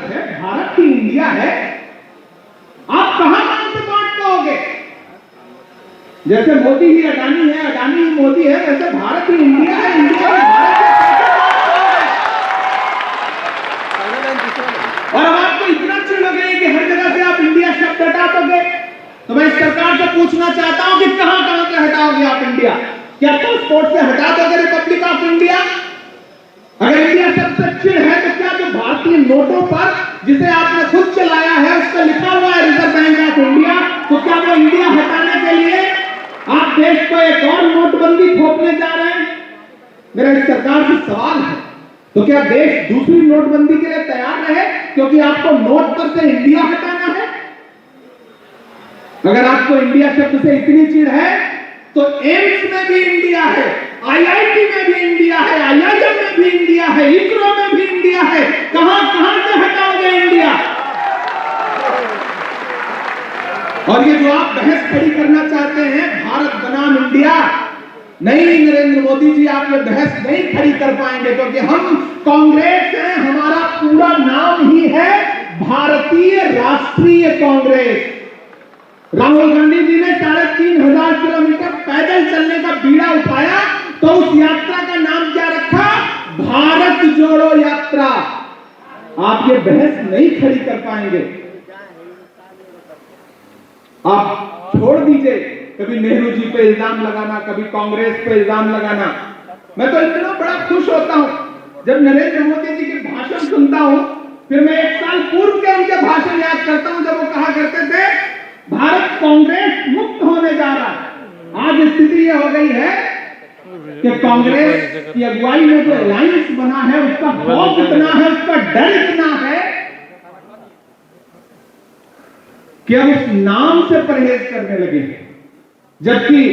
भारत है, भारत ही इंडिया है, आप कहां से बांट पाओगे? जैसे मोदी ही अडानी है, अडानी ही मोदी है, वैसे भारत ही इंडिया है, इंडिया ही भारत है। और अब आपको इतना चिढ़ हो गई कि हर जगह से आप इंडिया शब्द हटा दोगे। तो मैं इस सरकार से पूछना चाहता हूं कि कहां कहां से हटाओगे आप इंडिया? क्या पासपोर्ट से हटा दोगे रिपब्लिक ऑफ इंडिया? अगर इंडिया सबसे चिढ़ है तो क्या जो भारतीय नोटों पर, जिसे आपने खुद चलाया है, उस पर लिखा हुआ है रिजर्व बैंक ऑफ इंडिया, तो क्या वो इंडिया हटाने के लिए आप देश को एक और नोटबंदी थोपने जा रहे हैं? मेरा इस सरकार से सवाल है, तो क्या देश दूसरी नोटबंदी के लिए तैयार रहे क्योंकि आपको नोट पर से इंडिया हटाना है? अगर आपको इंडिया शब्द से इतनी चिढ़ है तो एम्स में भी इंडिया है, आईआईटी में भी इंडिया है, आईआईएम में भी इंडिया है, इसरो में भी इंडिया है। कहां कहां से हटाओगे इंडिया? और ये जो आप बहस खड़ी करना चाहते हैं भारत बनाम इंडिया, नहीं नरेंद्र मोदी जी, आप ये बहस नहीं खड़ी कर पाएंगे क्योंकि हम कांग्रेस हैं, हमारा पूरा नाम ही है भारतीय राष्ट्रीय कांग्रेस। राहुल गांधी जी ने 3,500 किलोमीटर पैदल चलने का बीड़ा उठाया तो उस यात्रा का नाम क्या रखा? भारत जोड़ो यात्रा। आप ये बहस नहीं खड़ी कर पाएंगे। आप छोड़ दीजिए कभी नेहरू जी पे इल्जाम लगाना, कभी कांग्रेस पे इल्जाम लगाना। मैं तो इतना बड़ा खुश होता हूं जब नरेंद्र मोदी जी के भाषण सुनता हूं, फिर मैं 1 साल पूर्व के उनके भाषण याद करता हूं जब वो कहा करते थे भारत कांग्रेस मुक्त होने जा रहा है। आज स्थिति यह हो गई है कि कांग्रेस की अगुवाई में जो अलायंस बना है उसका खौफ इतना है, उसका डर इतना है कि अब उस नाम से परहेज करने लगे हैं। जबकि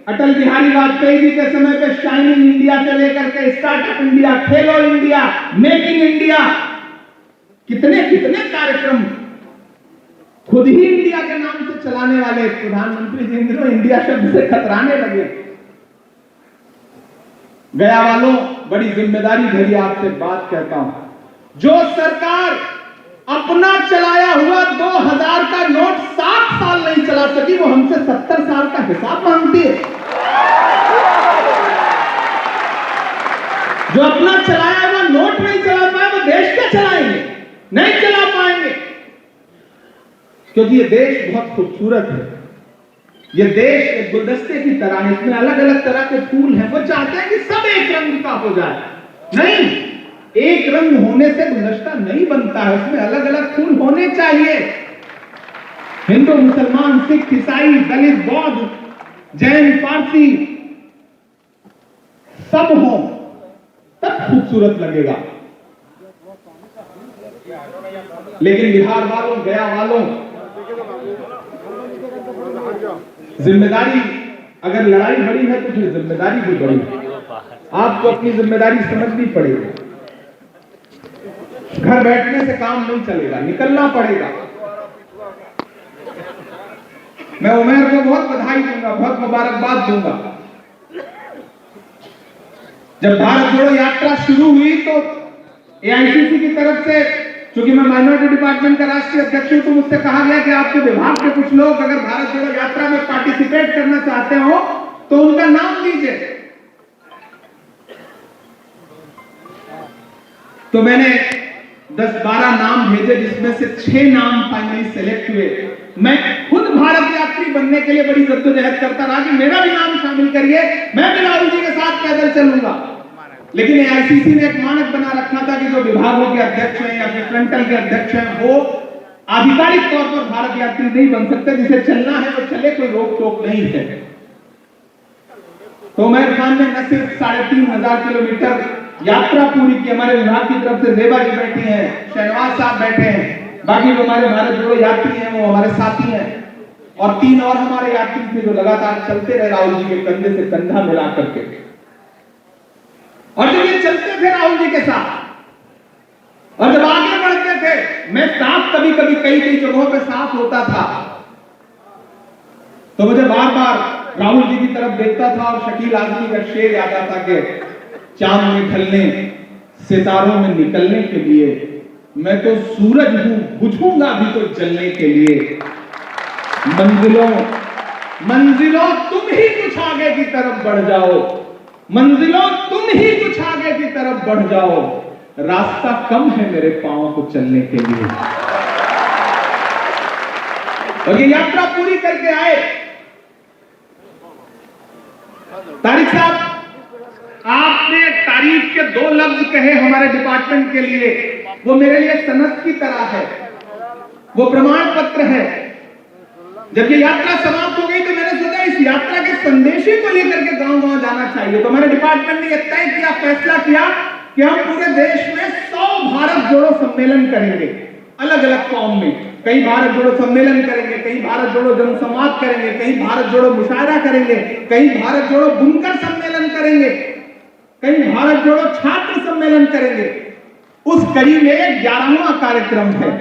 अटल बिहारी वाजपेयी जी के समय पे शाइनिंग इंडिया से लेकर के startup India, Khelo India, make in India, कितने कितने कार्यक्रम खुद ही इंडिया के नाम से चलाने वाले प्रधानमंत्री जी इंडिया शब्द से खतराने लगे। गया वालों, बड़ी जिम्मेदारी भरी आपसे बात कहता हूं, जो सरकार अपना चलाया हुआ 2000 का नोट 7 साल नहीं चला सकी, वो हमसे 70 साल का हिसाब मांगती है। जो अपना चलाया हुआ नोट नहीं चला पाए वो देश क्या चलाएंगे? नहीं चला पाएंगे क्योंकि ये देश बहुत खूबसूरत है। ये देश एक गुलदस्ते की तरह है, इसमें अलग अलग तरह के फूल हैं। वो चाहते हैं कि सब एक रंग का हो जाए। नहीं, एक रंग होने से गुलदस्ता नहीं बनता है, उसमें अलग अलग फूल होने चाहिए। हिंदू, मुसलमान, सिख, ईसाई, दलित, बौद्ध, जैन, पारसी सब हो तब खूबसूरत लगेगा। लेकिन बिहार वालों, गया वालों, जिम्मेदारी, अगर लड़ाई बड़ी है तो फिर जिम्मेदारी भी बड़ी है। आपको अपनी जिम्मेदारी समझनी पड़ेगी। घर बैठने से काम नहीं चलेगा, निकलना पड़ेगा। मैं उमेर को बहुत बधाई दूंगा, बहुत मुबारकबाद दूंगा। जब भारत जोड़ो यात्रा शुरू हुई तो एआईसीसी की तरफ से, क्योंकि मैं माइनॉरिटी डिपार्टमेंट का राष्ट्रीय अध्यक्ष हूं, तो मुझसे कहा गया कि आपके विभाग के कुछ लोग अगर भारत जोड़ो यात्रा में पार्टिसिपेट करना चाहते हो तो उनका नाम लीजिए। तो मैंने 10-12 नाम भेजे, जिसमें से 6 नाम फाइनली सेलेक्ट हुए। मैं खुद भारत यात्री बनने के लिए बड़ी जद्दोजहद करता रहा कि मेरा भी नाम शामिल करिए, मैं भी राहुल जी के साथ पैदल चलूंगा। लेकिन एआईसीसी ने एक मानक बना रखा था कि जो विभागों के अध्यक्ष हैं या फिर फ्रंटल के अध्यक्ष हैं वो आधिकारिक तौर पर भारत यात्री नहीं बन सकते। जिसे चलना है वो चले, कोई रोक टोक नहीं है। तो उमर खान ने न सिर्फ 3,500 किलोमीटर यात्रा पूरी की, हमारे विभाग की तरफ से रेबा जी बैठी हैं, शहनवाज साहब बैठे हैं, बाकी जो हमारे भारत जोड़ो यात्री हैं वो हमारे साथी हैं, और 3 और हमारे यात्री थे जो लगातार चलते रहे राहुल जी के कंधे से कंधा मिला करके। और जब ये चलते थे राहुल जी के साथ और जब आगे बढ़ते थे, मैं साथ कभी कभी कई जगहों पे साथ होता था, तो मुझे बार बार राहुल जी की तरफ देखता था और शकील आजमी का शेर याद आता कि चांद में ढलने, सितारों में निकलने के लिए मैं तो सूरज हूं, बुझूंगा भी तो जलने के लिए। मंजिलों मंजिलों तुम ही कुछ आगे की तरफ बढ़ जाओ, मंजिलों तुम ही कुछ आगे की तरफ बढ़ जाओ, रास्ता कम है मेरे पांव को चलने के लिए। और ये यात्रा पूरी करके आए तारिक साहब, आपने तारीफ के 2 लफ्ज कहे हमारे डिपार्टमेंट के लिए, वो मेरे लिए सनद की तरह है, वो प्रमाण पत्र है। जब ये यात्रा समाप्त हो गई तो मैंने सोचा इस यात्रा के संदेशे को लेकर के गांव-गांव जाना चाहिए। तो हमारे डिपार्टमेंट ने यह तय किया, फैसला किया कि हम पूरे देश में 100 भारत जोड़ो सम्मेलन करेंगे, अलग अलग फॉर्म में। कहीं भारत जोड़ो सम्मेलन करेंगे, कहीं भारत जोड़ो जनसंवाद करेंगे, कहीं भारत जोड़ो मुशायरा करेंगे, कहीं भारत जोड़ो बुनकर सम्मेलन करेंगे, कहीं भारत जोड़ो छात्र सम्मेलन करेंगे। उस कड़ी में 11वां कार्यक्रम है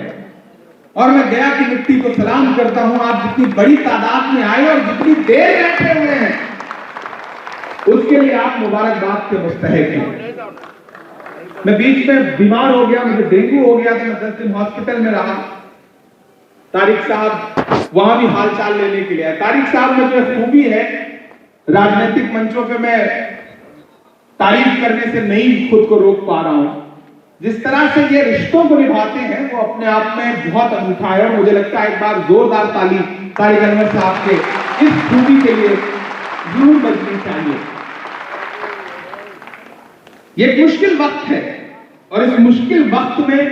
और मैं गया की मिट्टी को सलाम करता हूं। आप जितनी बड़ी तादाद में आए और जितनी देर बैठे हुए हैं उसके लिए आप मुबारकबाद के मुस्तहिक हैं। मैं बीच में बीमार हो गया, मुझे डेंगू हो गया, तो मैं 10 दिन हॉस्पिटल में रहा। तारिक साहब वहां भी हालचाल लेने के लिए आए। तारिक साहब में जो खूबी है, राजनीतिक मंचों पे मैं तारीफ करने से नहीं खुद को रोक पा रहा हूं। जिस तरह से ये रिश्तों को निभाते हैं वो अपने आप में बहुत अनूठा है और मुझे लगता है एक बार जोरदार ताली तारिक अनवर साहब के इस खूबी के लिए जरूर बजनी चाहिए। ये एक मुश्किल वक्त है और इस मुश्किल वक्त में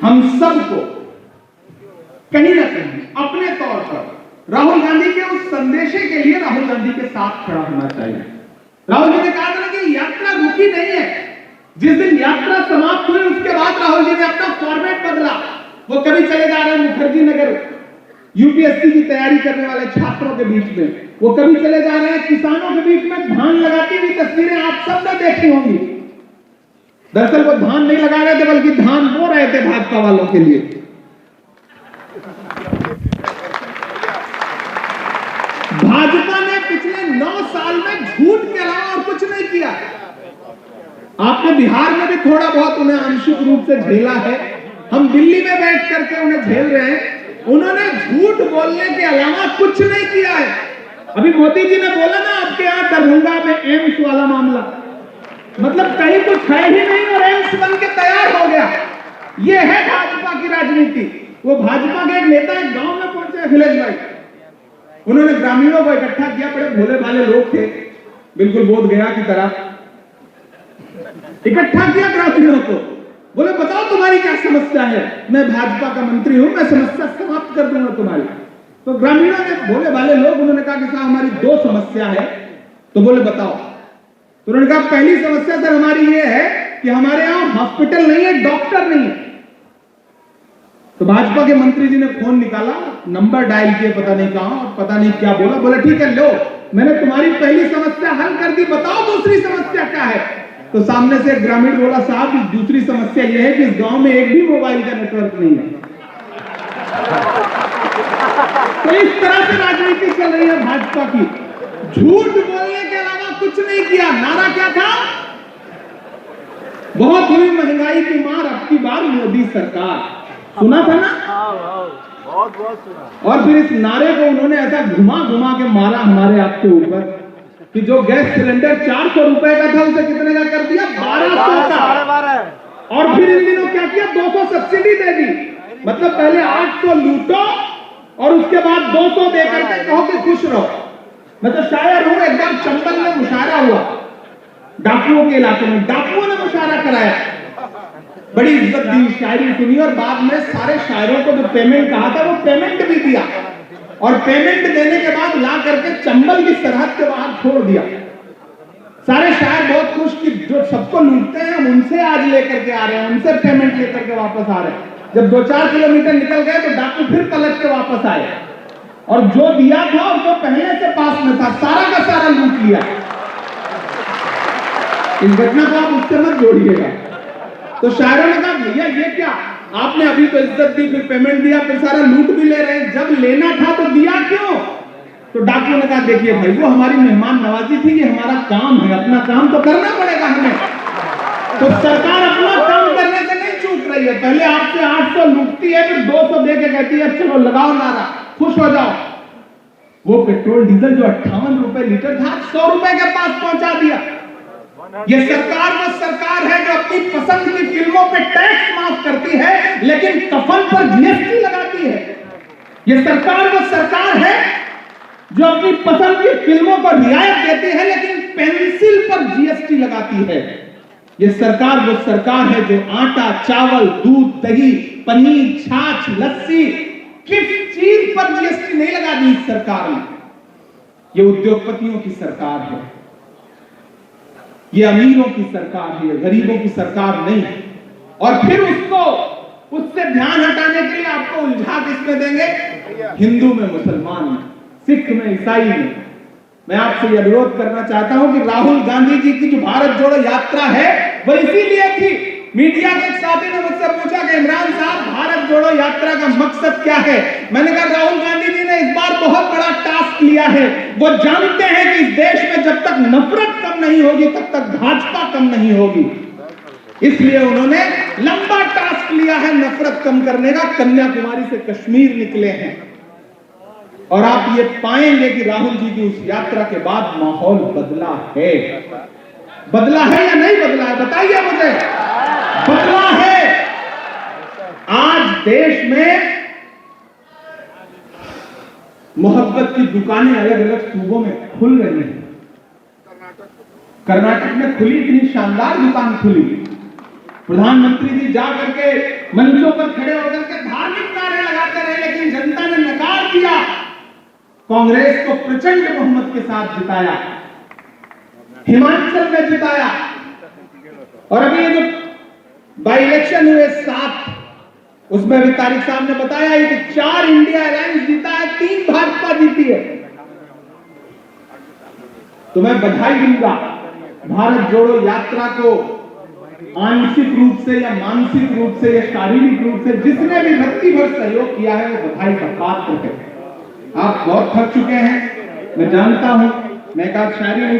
हम सबको कहीं ना कहीं अपने तौर पर राहुल गांधी के उस संदेशे के लिए राहुल गांधी के साथ खड़ा होना चाहिए। राहुल जी ने कहा था कि यात्रा रुकी नहीं है। जिस दिन यात्रा समाप्त हुई उसके बाद राहुल जी ने अपना फॉर्मेट बदला। वो कभी चले जा रहे हैं मुखर्जी नगर यूपीएससी की तैयारी करने वाले छात्रों के बीच में, वो कभी चले जा रहे हैं किसानों के बीच में धान लगाती हुई तस्वीरें आप सबने देखी होंगी। दरअसल वो धान नहीं लगा रहे थे बल्कि धान बो रहे थे भाजपा वालों के लिए। भाजपा ने पिछले 9 साल में झूठ के अलावा और कुछ नहीं किया। आपने बिहार में भी थोड़ा बहुत उन्हें आंशिक रूप से झेला है, हम दिल्ली में बैठ करके उन्हें झेल रहे हैं। उन्होंने झूठ बोलने के अलावा कुछ नहीं किया है। अभी मोदी जी ने बोला ना आपके यहां दरभंगा में एम्स वाला मामला, मतलब कहीं कुछ है ही नहीं और एम्स बन के तैयार हो गया। ये है भाजपा की राजनीति। वो भाजपा के एक नेता एक गांव में पहुंचे, अखिलेश भाई, उन्होंने ग्रामीणों को इकट्ठा किया, बड़े भोले भाले लोग थे, बिल्कुल बोध गया की तरह इकट्ठा किया ग्रामीणों को। बोले बताओ तुम्हारी क्या समस्या है, मैं भाजपा का मंत्री हूं, मैं समस्या समाप्त कर दूंगा तुम्हारी। तो ग्रामीणों ने, भोले भाले लोग, उन्होंने कहा कि साहब हमारी 2 समस्या है। तो बोले बताओ। तो उन्होंने कहा पहली समस्या सर हमारी ये है कि हमारे यहां हॉस्पिटल नहीं है, डॉक्टर नहीं है। तो भाजपा के मंत्री जी ने फोन निकाला, नंबर डायल किए, पता नहीं कहां और पता नहीं क्या बोला। बोला ठीक है लो, मैंने तुम्हारी पहली समस्या हल कर दी, बताओ दूसरी समस्या क्या है। तो सामने से एक ग्रामीण बोला साहब दूसरी समस्या यह है कि इस गांव में एक भी मोबाइल का नेटवर्क नहीं है। तो इस तरह से राजनीति चल रही है भाजपा की। झूठ बोलने के अलावा कुछ नहीं किया। नारा क्या था? बहुत हुई महंगाई की मार, अब की बार मोदी सरकार। सुना था ना? बहुत सुना। और फिर इस नारे को उन्होंने ऐसा घुमा घुमा के मारा हमारे आपके ऊपर कि जो गैस सिलेंडर 400 रुपए का था उसे कितने का कर दिया? 1200 का। और फिर इन दिनों क्या किया? 200 सब्सिडी दे दी। मतलब पहले 800 लूटो और उसके बाद 200 देकर के कहो कि खुश रहो। मैं तो शायर हूं, एकदम चंबल में मुशायरा हुआ डाकुओं के इलाके में, डाकुओं ने मुशायरा कराया, बड़ी इज्जत दी, शायरी सुनी और बाद में सारे शायरों को जो पेमेंट कहा था वो पेमेंट भी दिया और पेमेंट देने के बाद ला करके चंबल की सरहद के बाहर छोड़ दिया। सारे शायर बहुत खुश कि जो सबको लूटते हैं हम उनसे आज लेकर के आ रहे हैं, उनसे पेमेंट लेकर के वापस आ रहे हैं। जब 2-4 किलोमीटर निकल गए तो डाकू फिर पलट के वापस आए और जो दिया था और जो पहले से पास में था सारा का सारा लूट लिया। इस घटना को आप उससे मत जोड़िएगा। तो शायरों ने कहा भैया ये क्या, आपने अभी तो इज्जत दी, फिर पेमेंट दिया, फिर सारा लूट भी ले रहे हैं, जब लेना था तो दिया क्यों? तो डाकुओं ने कहा देखिए भाई वो हमारी मेहमान नवाजी थी, ये हमारा काम है, अपना काम तो करना पड़ेगा हमें। तो सरकार अपना काम करने से नहीं रही है। पहले आपसे 800 लूटती है, फिर 200 दे के कहती है चलो लगाओ नारा, खुश हो जाओ। वो पेट्रोल डीजल जो 58 रुपए लीटर था, 100 रुपए के पास पहुंचा दिया। ये सरकार वो सरकार है जो अपनी पसंद की फिल्मों पे टैक्स माफ करती है, लेकिन कफन पर जीएसटी लगाती है। ये सरकार वो सरकार है जो अपनी पसंद की फिल्मों को रियायत देती है, लेकिन पेंसिल पर जीएसटी लगाती है। ये सरकार वो सरकार है जो आटा, चावल, दूध, दही, पनीर, छाछ, लस्सी, किस चीज पर जीएसटी नहीं लगा दी इस सरकार ने। ये उद्योगपतियों की सरकार है, ये अमीरों की सरकार है, ये गरीबों की सरकार नहीं है। और फिर उससे ध्यान हटाने के लिए आपको उलझा किसमें देंगे? हिंदू में, मुसलमान में, सिख में, ईसाई में। मैं आपसे यह अनुरोध करना चाहता हूं कि राहुल गांधी जी की जो भारत जोड़ो यात्रा है वो इसीलिए थी। मीडिया के एक साथी ने मुझसे पूछा कि इमरान साहब भारत जोड़ो यात्रा का मकसद क्या है? मैंने कहा राहुल गांधी जी ने इस बार बहुत बड़ा टास्क लिया है। वो जानते हैं कि इस देश में जब तक नफरत कम नहीं होगी तब तक भाजपा कम नहीं होगी, इसलिए उन्होंने लंबा टास्क लिया है नफरत कम करने का। कन्याकुमारी से कश्मीर निकले हैं और आप ये पाएंगे कि राहुल जी की उस यात्रा के बाद माहौल बदला है। बदला है या नहीं बदला है? बताइए मुझे। बदला है। आज देश में मोहब्बत की दुकानें अलग अलग सूबों में खुल रही हैं। कर्नाटक में खुली, इतनी शानदार दुकान खुली। प्रधानमंत्री जी जा करके मंचों पर खड़े होकर के धार्मिक नारे लगाते रहे, लेकिन जनता ने नकार दिया। कांग्रेस को प्रचंड बहुमत के साथ जिताया, हिमाचल में जिताया। और अभी ये जो बाई इलेक्शन हुए 7, उसमें भी तारिक साहब ने बताया है कि 4 इंडिया अलायंस जीता है, 3 भाजपा जीती है। तो मैं बधाई दूंगा भारत जोड़ो यात्रा को आंशिक रूप से या मानसिक रूप से या शारीरिक रूप से जिसने भी रत्ती भर सहयोग किया है वो बधाई का पात्र है। आप बहुत थक चुके हैं, मैं जानता हूं। मैं एक शायरी